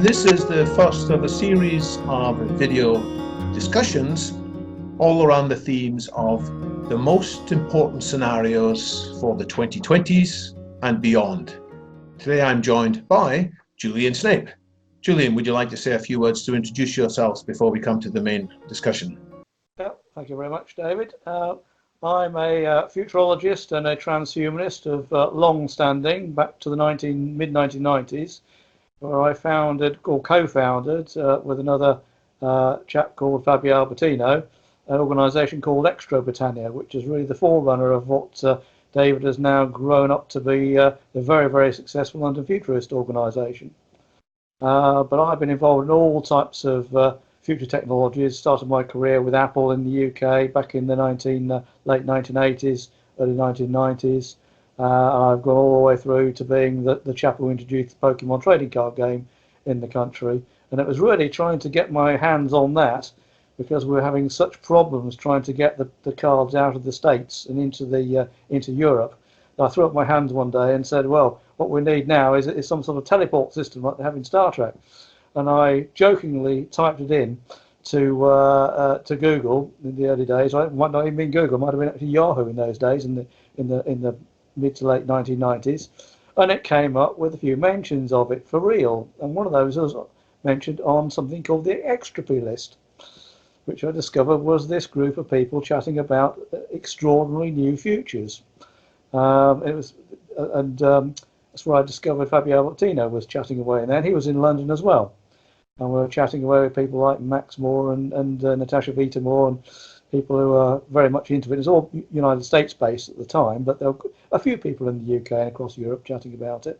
This is the first of a series of video discussions all around the themes of the most important scenarios for the 2020s and beyond. Today I'm joined by Julian Snape. Julian, would you like to say a few words to introduce yourselves before we come to the main discussion? Yeah, thank you very much, David. I'm a futurologist and a transhumanist of long standing, back to the mid-1990s, where I founded, or co-founded, with another chap called Fabio Albertino, an organisation called Extra Britannia, which is really the forerunner of what David has now grown up to be the very, very successful London Futurist organisation. But I've been involved in all types of future technologies. Started my career with Apple in the UK back in the late 1980s, early 1990s. I've gone all the way through to being the chap who introduced the Pokemon trading card game in the country. And it was really trying to get my hands on that, because we were having such problems trying to get the cards out of the States and into Europe. I threw up my hands one day and said, well, what we need now is some sort of teleport system like they have in Star Trek. And I jokingly typed it in to Google in the early days. It might not even been Google, it might have been actually Yahoo in those days, in the mid to late 1990s, and it came up with a few mentions of it for real. And one of those was mentioned on something called the Extropy list, which I discovered was this group of people chatting about extraordinary new futures. That's where I discovered Fabio Albertino was chatting away, and then he was in London as well. And we were chatting away with people like Max Moore and Natasha Vita-Moore, and people who are very much into it. It was all United States based at the time, but there were a few people in the UK and across Europe chatting about it.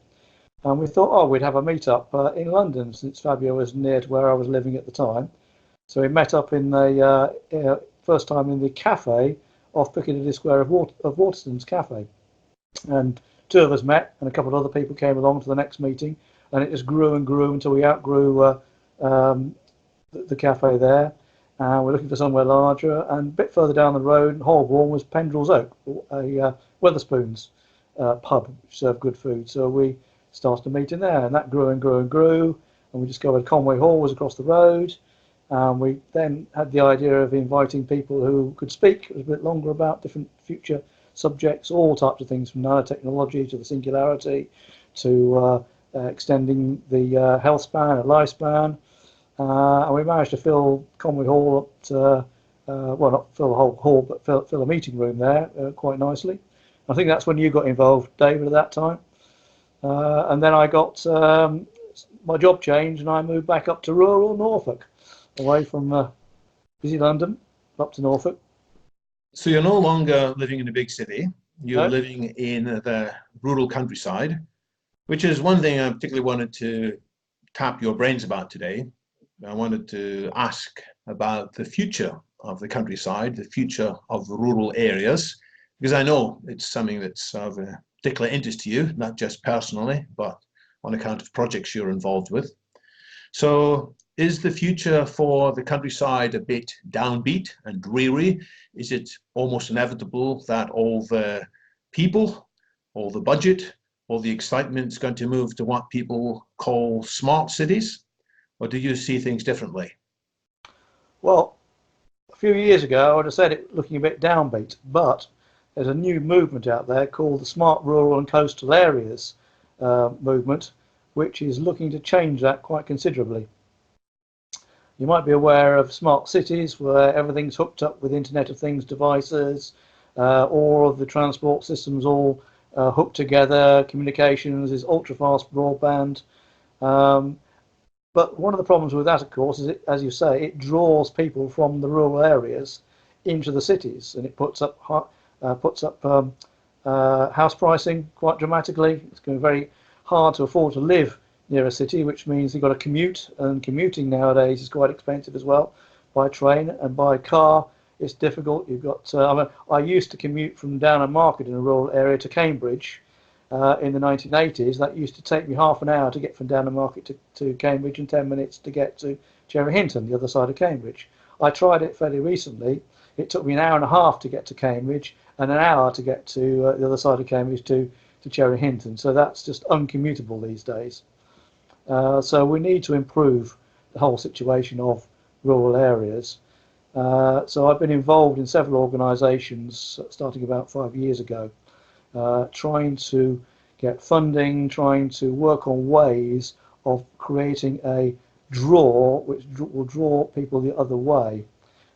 And we thought, oh, we'd have a meet-up in London, since Fabio was near to where I was living at the time. So we met up in the first time in the cafe off Piccadilly Square of Waterstone's Cafe. And two of us met, and a couple of other people came along to the next meeting, and it just grew and grew until we outgrew the cafe there. We're looking for somewhere larger, and a bit further down the road in Holborn was Pendrell's Oak, a Wetherspoons pub which served good food. So we started to meet in there, and that grew and grew and grew, and we discovered Conway Hall was across the road. We then had the idea of inviting people who could speak a bit longer about different future subjects, all types of things, from nanotechnology to the singularity to extending the health span and lifespan. And we managed to fill Conway Hall up to, well, not fill the whole hall, but fill a meeting room there quite nicely. I think that's when you got involved, David, at that time. And then I got my job changed, and I moved back up to rural Norfolk, away from busy London, up to Norfolk. So you're no longer living in a big city, you're living in the rural countryside, which is one thing I particularly wanted to tap your brains about today. I wanted to ask about the future of the countryside, the future of the rural areas, because I know it's something that's of particular interest to you, not just personally, but on account of projects you're involved with. So is the future for the countryside a bit downbeat and dreary? Is it almost inevitable that all the people, all the budget, all the excitement is going to move to what people call smart cities? Or do you see things differently? Well, a few years ago, I would have said it looking a bit downbeat, but there's a new movement out there called the Smart Rural and Coastal Areas movement, which is looking to change that quite considerably. You might be aware of smart cities where everything's hooked up with Internet of Things devices, all of the transport systems all hooked together, communications is ultra-fast broadband. But one of the problems with that, of course, is, as you say, it draws people from the rural areas into the cities, and it puts up house pricing quite dramatically. It's going to be very hard to afford to live near a city, which means you've got to commute, and commuting nowadays is quite expensive as well. By train and by car, it's difficult. You've got. I used to commute from Downham Market in a rural area to Cambridge. In the 1980s, that used to take me half an hour to get from Downham Market to Cambridge, and 10 minutes to get to Cherry Hinton, the other side of Cambridge. I tried it fairly recently. It took me an hour and a half to get to Cambridge, and an hour to get to the other side of Cambridge to Cherry Hinton. So that's just uncommutable these days. So we need to improve the whole situation of rural areas. So I've been involved in several organisations starting about 5 years ago, trying to get funding, trying to work on ways of creating a draw which will draw people the other way.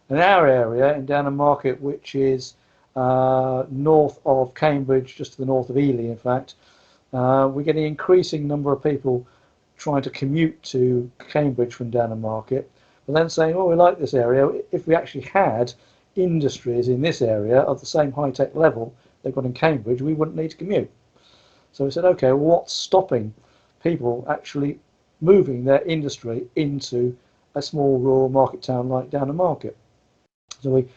In our area, in Downham Market, which is north of Cambridge, just to the north of Ely, in fact, we're getting an increasing number of people trying to commute to Cambridge from Downham Market, but then saying, oh, we like this area. If we actually had industries in this area of the same high-tech level they've got in Cambridge, we wouldn't need to commute. So we said, okay, well, what's stopping people actually moving their industry into a small rural market town like Downham Market? So we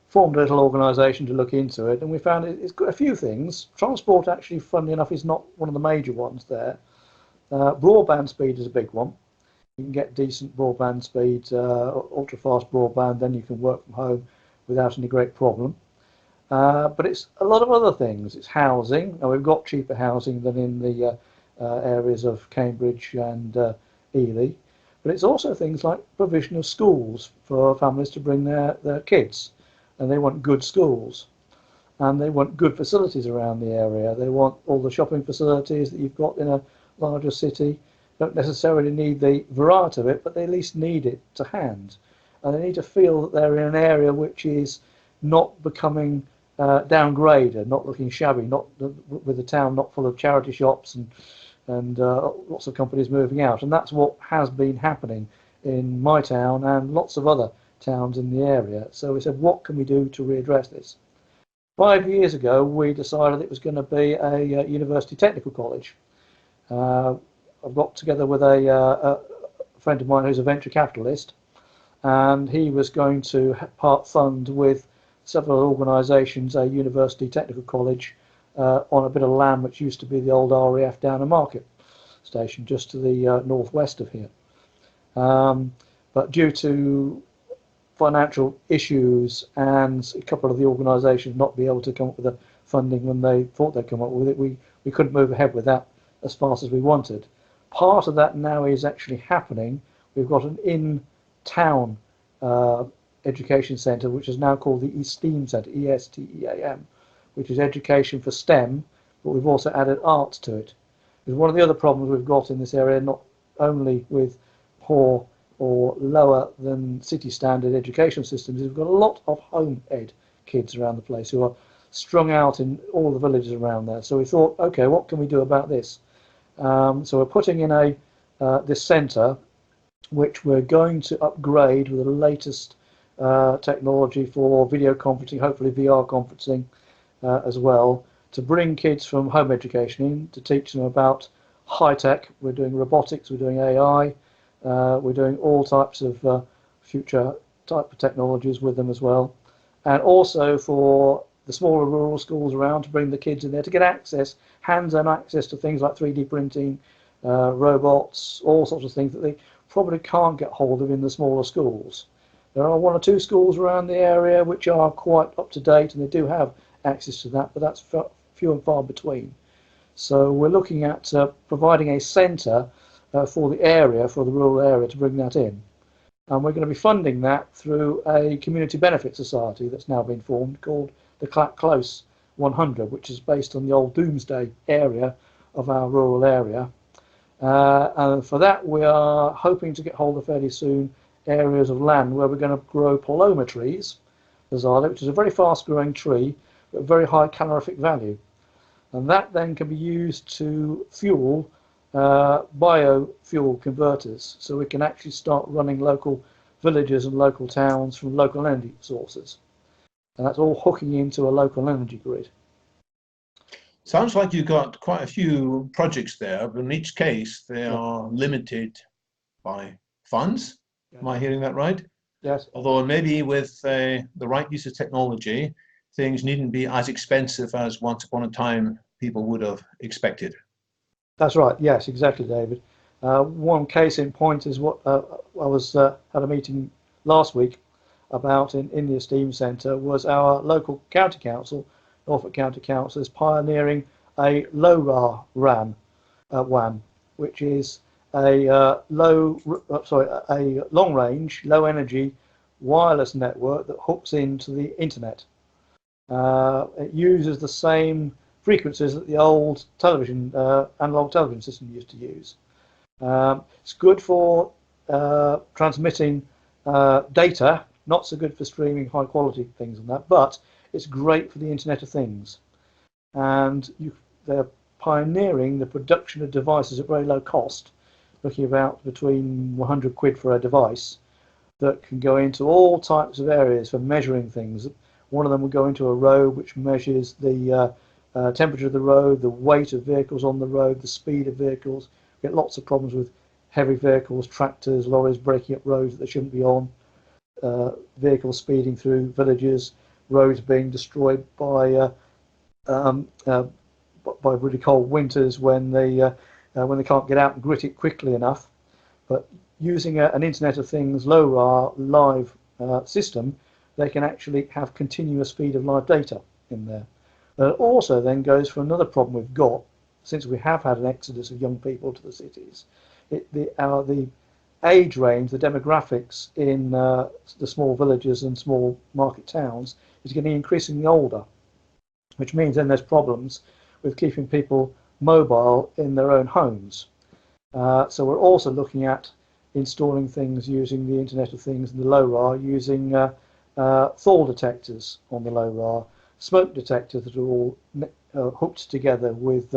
formed a little organisation to look into it, and we found it's got a few things. Transport, actually, funnily enough, is not one of the major ones there. Broadband speed is a big one. You can get decent broadband speed, ultra-fast broadband, then you can work from home without any great problem. But it's a lot of other things. It's housing. Now, we've got cheaper housing than in the areas of Cambridge and Ely. But it's also things like provision of schools for families to bring their kids. And they want good schools. And they want good facilities around the area. They want all the shopping facilities that you've got in a larger city. Don't necessarily need the variety of it, but they at least need it to hand. And they need to feel that they're in an area which is not becoming downgraded, not looking shabby, not with the town not full of charity shops and lots of companies moving out. And that's what has been happening in my town and lots of other towns in the area. So we said, what can we do to readdress this? 5 years ago, we decided it was going to be a university technical college. I've got together with a friend of mine who's a venture capitalist, and he was going to part fund with several organisations a university technical college on a bit of land which used to be the old RAF Downham Market station, just to the northwest of here. But due to financial issues and a couple of the organisations not be able to come up with the funding when they thought they'd come up with it, we couldn't move ahead with that as fast as we wanted. Part of that now is actually happening. We've got an in-town education centre, which is now called the ESTEAM Centre, ESTEAM, which is education for STEM, but we've also added arts to it. Because one of the other problems we've got in this area, not only with poor or lower than city standard education systems, is we've got a lot of home ed kids around the place who are strung out in all the villages around there. So we thought, okay, what can we do about this? So we're putting in this centre, which we're going to upgrade with the latest technology for video conferencing, hopefully VR conferencing as well, to bring kids from home education in, to teach them about high tech. We're doing robotics, we're doing AI, we're doing all types of future type of technologies with them as well. And also for the smaller rural schools around, to bring the kids in there to get access, hands-on access to things like 3D printing, robots, all sorts of things that they probably can't get hold of in the smaller schools. There are 1 or 2 schools around the area which are quite up to date and they do have access to that, but that's few and far between. So we're looking at providing a centre for the area, for the rural area, to bring that in. And we're going to be funding that through a community benefit society that's now been formed called the Clack Close 100, which is based on the old Doomsday area of our rural area. And for that, we are hoping to get hold of fairly soon areas of land where we're going to grow paloma trees, bizarrely, which is a very fast-growing tree, but very high calorific value. And that then can be used to fuel biofuel converters, so we can actually start running local villages and local towns from local energy sources. And that's all hooking into a local energy grid. Sounds like you've got quite a few projects there, but in each case they are limited by funds. Am I hearing that right? Yes. Although maybe with the right use of technology, things needn't be as expensive as once upon a time people would have expected. That's right. Yes, exactly, David. One case in point is what I was at a meeting last week about in the Esteem Centre, was our local county council, Norfolk County Council, is pioneering a LoRa WAN, which is a long range, low energy wireless network that hooks into the internet. It uses the same frequencies that the old television, analog television system used to use. It's good for transmitting data, not so good for streaming high quality things and that, but it's great for the Internet of Things. And they're pioneering the production of devices at very low cost, looking about between 100 quid for a device that can go into all types of areas for measuring things. One of them will go into a road which measures the temperature of the road, the weight of vehicles on the road, the speed of vehicles. We get lots of problems with heavy vehicles, tractors, lorries breaking up roads that they shouldn't be on, vehicles speeding through villages, roads being destroyed by really cold winters when they can't get out and grit it quickly enough. But using an Internet of Things LoRa live system, they can actually have continuous feed of live data in there. It also then goes for another problem we've got, since we have had an exodus of young people to the cities. The age range, the demographics in the small villages and small market towns is getting increasingly older, which means then there's problems with keeping people mobile in their own homes. So we're also looking at installing things using the Internet of Things and the LoRa, using thaw detectors on the LoRa, smoke detectors that are all hooked together with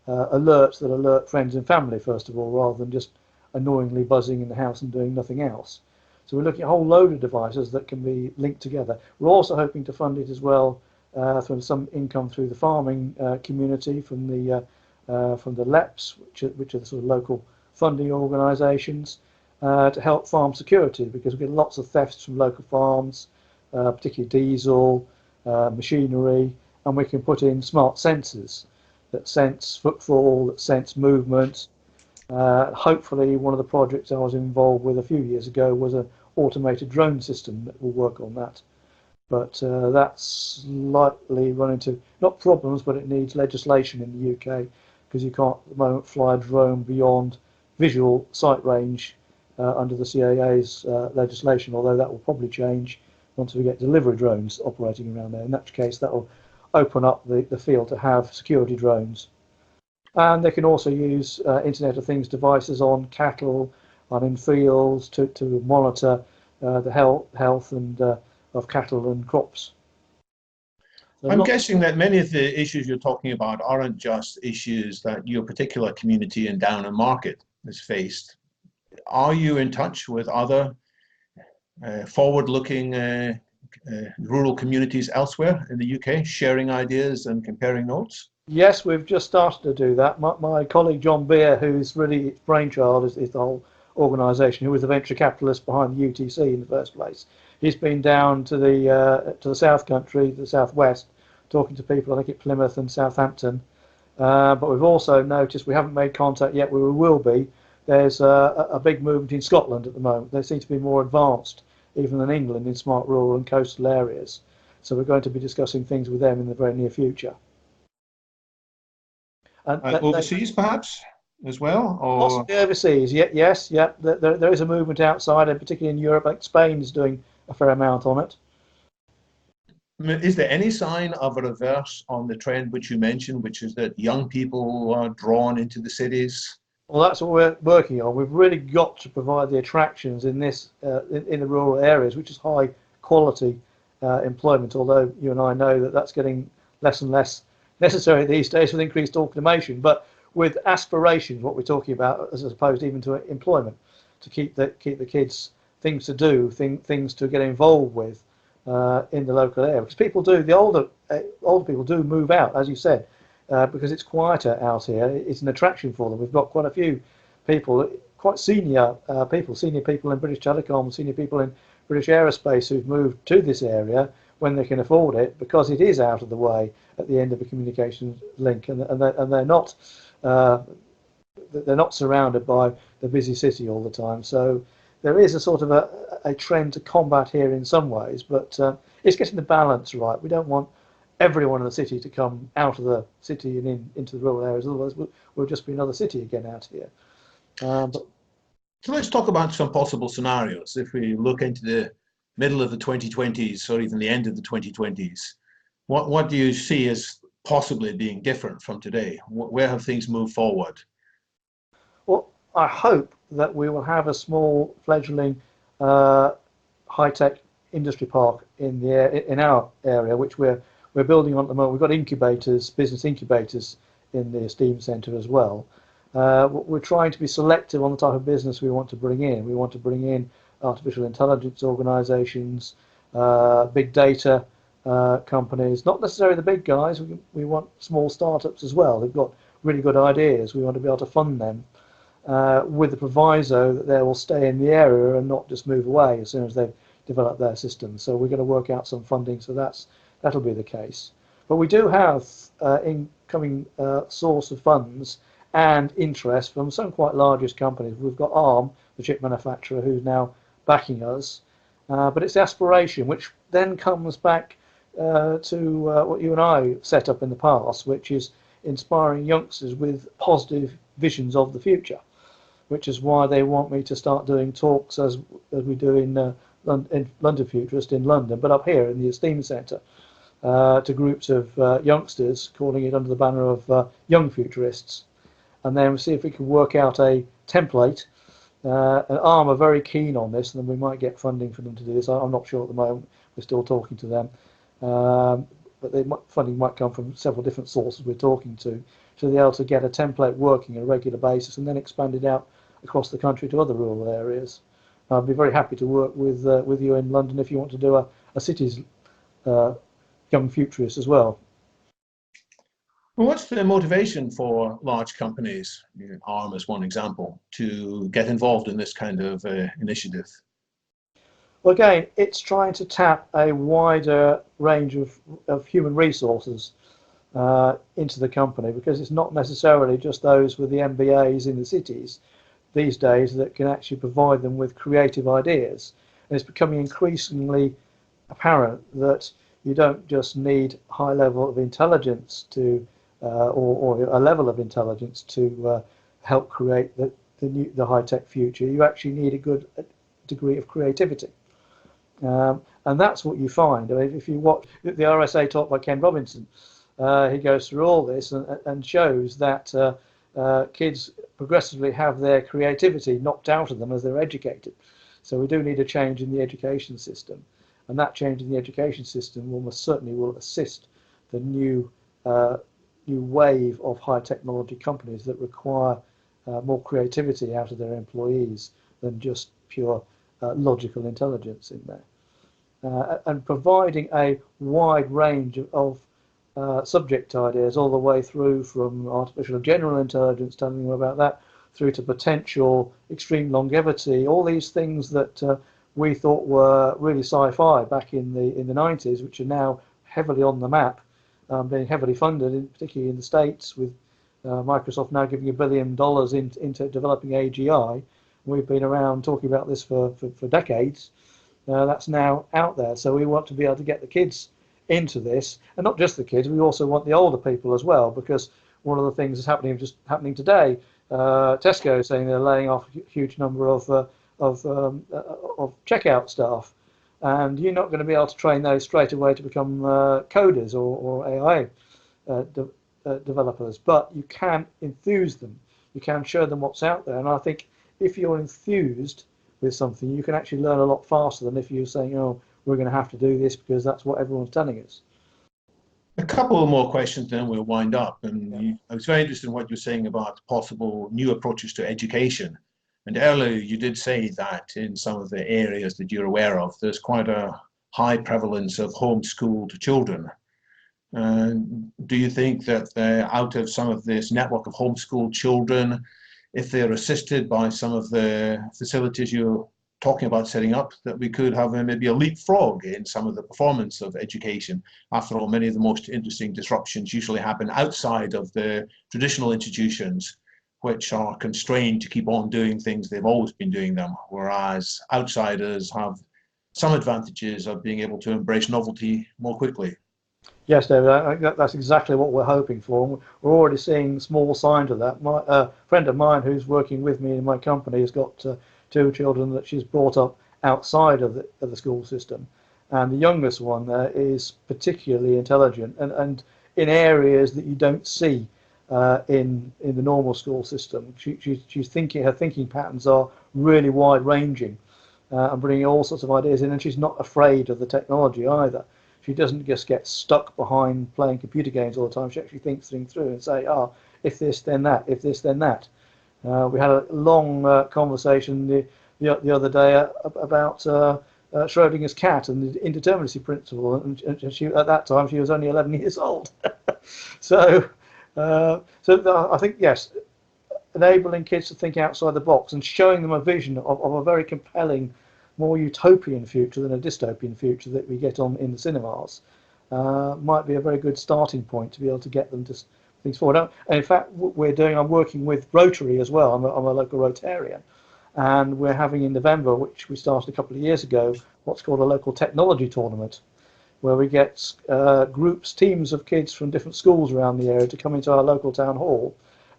alerts that alert friends and family, first of all, rather than just annoyingly buzzing in the house and doing nothing else. So we're looking at a whole load of devices that can be linked together. We're also hoping to fund it as well from some income through the farming community, from the LEPs, which are the sort of local funding organisations, to help farm security, because we get lots of thefts from local farms, particularly diesel, machinery, and we can put in smart sensors that sense footfall, that sense movement. Hopefully one of the projects I was involved with a few years ago was an automated drone system that will work on that. But that's likely run into, not problems, but it needs legislation in the UK, because you can't at the moment fly a drone beyond visual sight range under the CAA's legislation, although that will probably change once we get delivery drones operating around there. In that case, that will open up the field to have security drones. And they can also use Internet of Things devices on cattle and in fields to monitor the health and of cattle and crops. So I'm guessing that many of the issues you're talking about aren't just issues that your particular community in Downham Market has faced. Are you in touch with other forward-looking rural communities elsewhere in the UK, sharing ideas and comparing notes? Yes, we've just started to do that. My colleague John Beer, who's really its brainchild, is the whole organisation, who was the venture capitalist behind the UTC in the first place. He's been down to the South Country, the Southwest, talking to people, I think at Plymouth and Southampton. But we've also noticed, we haven't made contact yet, we will be. There's a big movement in Scotland at the moment. They seem to be more advanced even than England in smart rural and coastal areas. So we're going to be discussing things with them in the very near future. And overseas, perhaps, as well? Or possibly overseas, yes. There is a movement outside, and particularly in Europe. Like Spain is doing a fair amount on it. Is there any sign of a reverse on the trend which you mentioned, which is that young people are drawn into the cities? Well, that's what we're working on. We've really got to provide the attractions in this in the rural areas, which is high quality employment. Although you and I know that that's getting less and less necessary these days with increased automation. But with aspirations, what we're talking about, as opposed even to employment, to keep the kids things to do, things to get involved with in the local area. Because people do, the older people do move out, as you said. Because it's quieter out here. It's an attraction for them. We've got quite a few people, quite senior people in British Telecom, senior people in British Aerospace who've moved to this area when they can afford it, because it is out of the way at the end of a communications link, and they're not surrounded by the busy city all the time. So there is a sort of a trend to combat here in some ways, but it's getting the balance right. We don't want everyone in the city to come out of the city and into the rural areas, otherwise we'll just be another city again out here. But So let's talk about some possible scenarios. If we look into the middle of the 2020s or even the end of the 2020s, what do you see as possibly being different from today? Where have things moved forward? well, I hope that we will have a small fledgling uh, high-tech industry park in our area, which we're building on at the moment. We've got incubators, business incubators, in the Esteem Centre as well. We're trying to be selective on the type of business we want to bring in. We want to bring in artificial intelligence organisations, big data companies, not necessarily the big guys. We want small startups as well. They've got really good ideas. We want to be able to fund them with the proviso that they will stay in the area and not just move away as soon as they've developed their systems. So we're going to work out some funding, so that'll be the case. But we do have incoming source of funds and interest from some quite largest companies. We've got Arm, the chip manufacturer, who's now backing us. But it's Aspiration, which then comes back to what you and I set up in the past, which is inspiring youngsters with positive visions of the future, which is why they want me to start doing talks as we do in London Futurist in London, but up here in the Esteem Centre, to groups of youngsters, calling it under the banner of Young Futurists. And then we'll see if we can work out a template. And Arm are very keen on this, and then we might get funding for them to do this. I'm not sure at the moment. We're still talking to them. But funding might come from several different sources we're talking to be able to get a template working on a regular basis and then expand it out across the country to other rural areas. I'd be very happy to work with you in London if you want to do a city's young futurist as well. Well, what's the motivation for large companies, Arm as one example, to get involved in this kind of initiative? Well, again, it's trying to tap a wider range of human resources into the company, because it's not necessarily just those with the MBAs in the cities these days that can actually provide them with creative ideas. And it's becoming increasingly apparent that you don't just need high level of intelligence to or a level of intelligence to help create the high-tech future. You actually need a good degree of creativity. And that's what you find. I mean, if you watch the RSA talk by Ken Robinson, he goes through all this and shows that kids progressively have their creativity knocked out of them as they're educated. So we do need a change in the education system, and that change in the education system almost certainly will assist the new wave of high technology companies that require more creativity out of their employees than just pure logical intelligence in there. And providing a wide range of subject ideas all the way through from artificial general intelligence, telling them about that, through to potential extreme longevity, all these things that we thought were really sci-fi back in the 90s, which are now heavily on the map, being heavily funded, particularly in the States, with Microsoft now giving $1 billion into developing AGI. We've been around talking about this for decades. That's now out there. So we want to be able to get the kids into this, and not just the kids, we also want the older people as well, because one of the things that's happening today, Tesco is saying they're laying off a huge number of checkout staff, and you're not going to be able to train those straight away to become coders or AI developers, but you can enthuse them, you can show them what's out there. And I think if you're enthused with something, you can actually learn a lot faster than if you're saying, oh, we're going to have to do this because that's what everyone's telling us. A couple more questions, then we'll wind up. And I was very interested in what you're saying about possible new approaches to education. And earlier you did say that in some of the areas that you're aware of, there's quite a high prevalence of homeschooled children. Do you think that out of some of this network of homeschooled children, if they're assisted by some of the facilities you're talking about setting up, that we could have maybe a leapfrog in some of the performance of education? After all, many of the most interesting disruptions usually happen outside of the traditional institutions, which are constrained to keep on doing things they've always been doing them, whereas outsiders have some advantages of being able to embrace novelty more quickly. Yes, David, that's exactly what we're hoping for. We're already seeing small signs of that. My friend of mine who's working with me in my company has got two children that she's brought up outside of the school system. And the youngest one there is particularly intelligent and in areas that you don't see in the normal school system. She's thinking, her thinking patterns are really wide ranging and bringing all sorts of ideas in, and she's not afraid of the technology either. She doesn't just get stuck behind playing computer games all the time. She actually thinks things through and say, "Ah, if this, then that. If this, then that." We had a long conversation the other day about Schrodinger's cat and the indeterminacy principle, and she, at that time she was only 11 years old. So, I think yes, enabling kids to think outside the box and showing them a vision of a very compelling, more utopian future than a dystopian future that we get on in the cinemas might be a very good starting point to be able to get them to things forward. And in fact, I'm working with Rotary as well. I'm a local Rotarian, and we're having in November, which we started a couple of years ago, what's called a local technology tournament, where we get teams of kids from different schools around the area to come into our local town hall,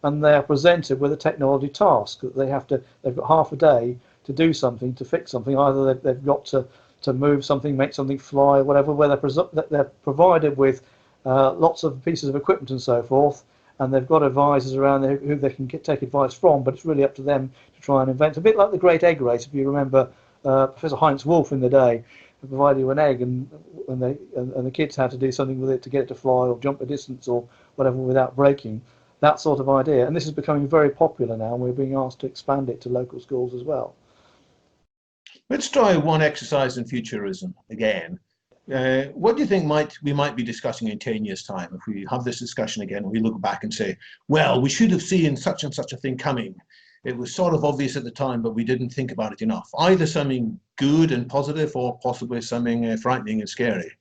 and they are presented with a technology task that they've got half a day to do something, to fix something. Either they've got to move something, make something fly, whatever, where they're provided with lots of pieces of equipment and so forth, and they've got advisors around there who they can take advice from, but it's really up to them to try and invent. A bit like the Great Egg Race, if you remember Professor Heinz Wolf in the day, who provided you an egg, and the kids had to do something with it to get it to fly or jump a distance or whatever without breaking. That sort of idea. And this is becoming very popular now, and we're being asked to expand it to local schools as well. Let's try one exercise in futurism again. What do you think we might be discussing in 10 years' time if we have this discussion again and we look back and say, well, we should have seen such and such a thing coming. It was sort of obvious at the time, but we didn't think about it enough. Either something good and positive or possibly something frightening and scary.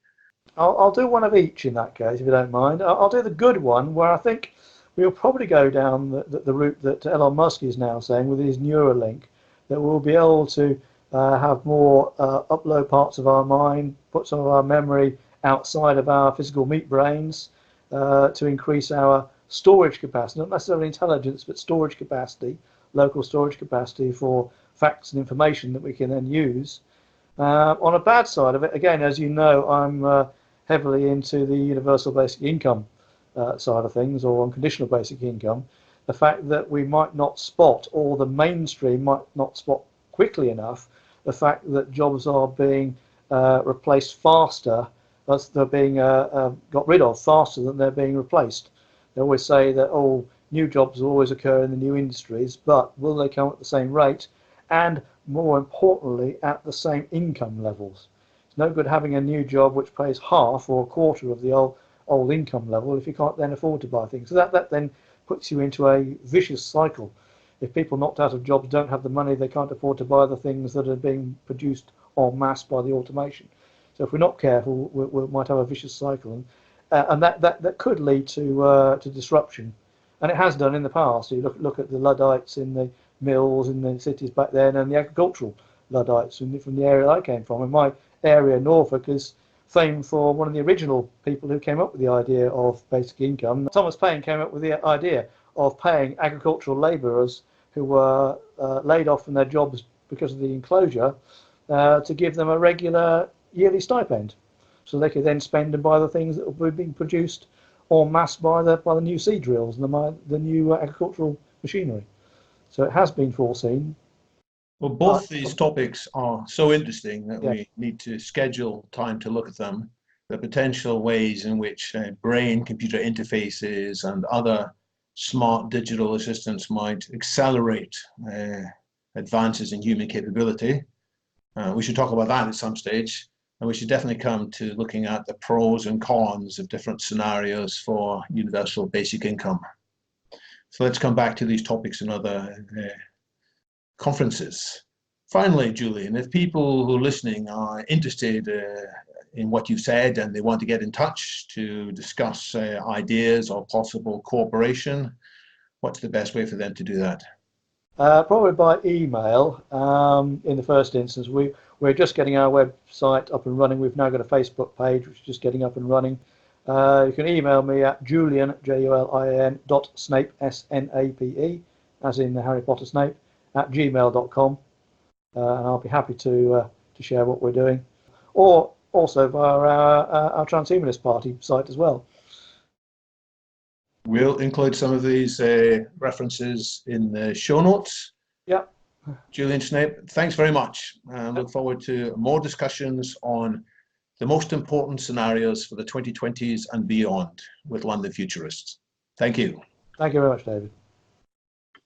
I'll do one of each in that case, if you don't mind. I'll do the good one, where I think we'll probably go down the route that Elon Musk is now saying with his Neuralink, that we'll be able to have more upload parts of our mind, put some of our memory outside of our physical meat brains to increase our storage capacity, not necessarily intelligence, but storage capacity, local storage capacity for facts and information that we can then use. On a bad side of it, again, as you know, I'm heavily into the universal basic income side of things, or unconditional basic income. The fact that we might not spot, or the mainstream might not spot quickly enough, the fact that jobs are being replaced faster, as they're being got rid of faster than they're being replaced. They always say that, oh, new jobs will always occur in the new industries, but will they come at the same rate? And more importantly, at the same income levels. It's no good having a new job which pays half or a quarter of the old income level if you can't then afford to buy things. So that then puts you into a vicious cycle. If people knocked out of jobs don't have the money, they can't afford to buy the things that are being produced en masse by the automation. So if we're not careful, we might have a vicious cycle, and that could lead to disruption, and it has done in the past. You look at the Luddites in the mills in the cities back then, and the agricultural Luddites from the area I came from. And my area, Norfolk, is famed for one of the original people who came up with the idea of basic income. Thomas Paine came up with the idea of paying agricultural labourers who were laid off from their jobs because of the enclosure to give them a regular yearly stipend, so they could then spend and buy the things that were being produced en masse by the new seed drills and the new agricultural machinery. So it has been foreseen. Well, both these topics are so interesting that we need to schedule time to look at them. The potential ways in which brain-computer interfaces and other smart digital assistants might accelerate advances in human capability. We should talk about that at some stage, and we should definitely come to looking at the pros and cons of different scenarios for universal basic income. So let's come back to these topics in other conferences. Finally, Julian, if people who are listening are interested in what you've said and they want to get in touch to discuss ideas or possible cooperation, what's the best way for them to do that? Probably by email in the first instance. We're just getting our website up and running. We've now got a Facebook page which is just getting up and running. You can email me at Julian, Julian, .snape, SNAPE, as in Harry Potter Snape, at gmail.com. And I'll be happy to share what we're doing, or also via our Transhumanist Party site as well. We'll include some of these references in the show notes. Yeah. Julian Snape, thanks very much. Look forward to more discussions on the most important scenarios for the 2020s and beyond with London Futurists. Thank you. Thank you very much, David.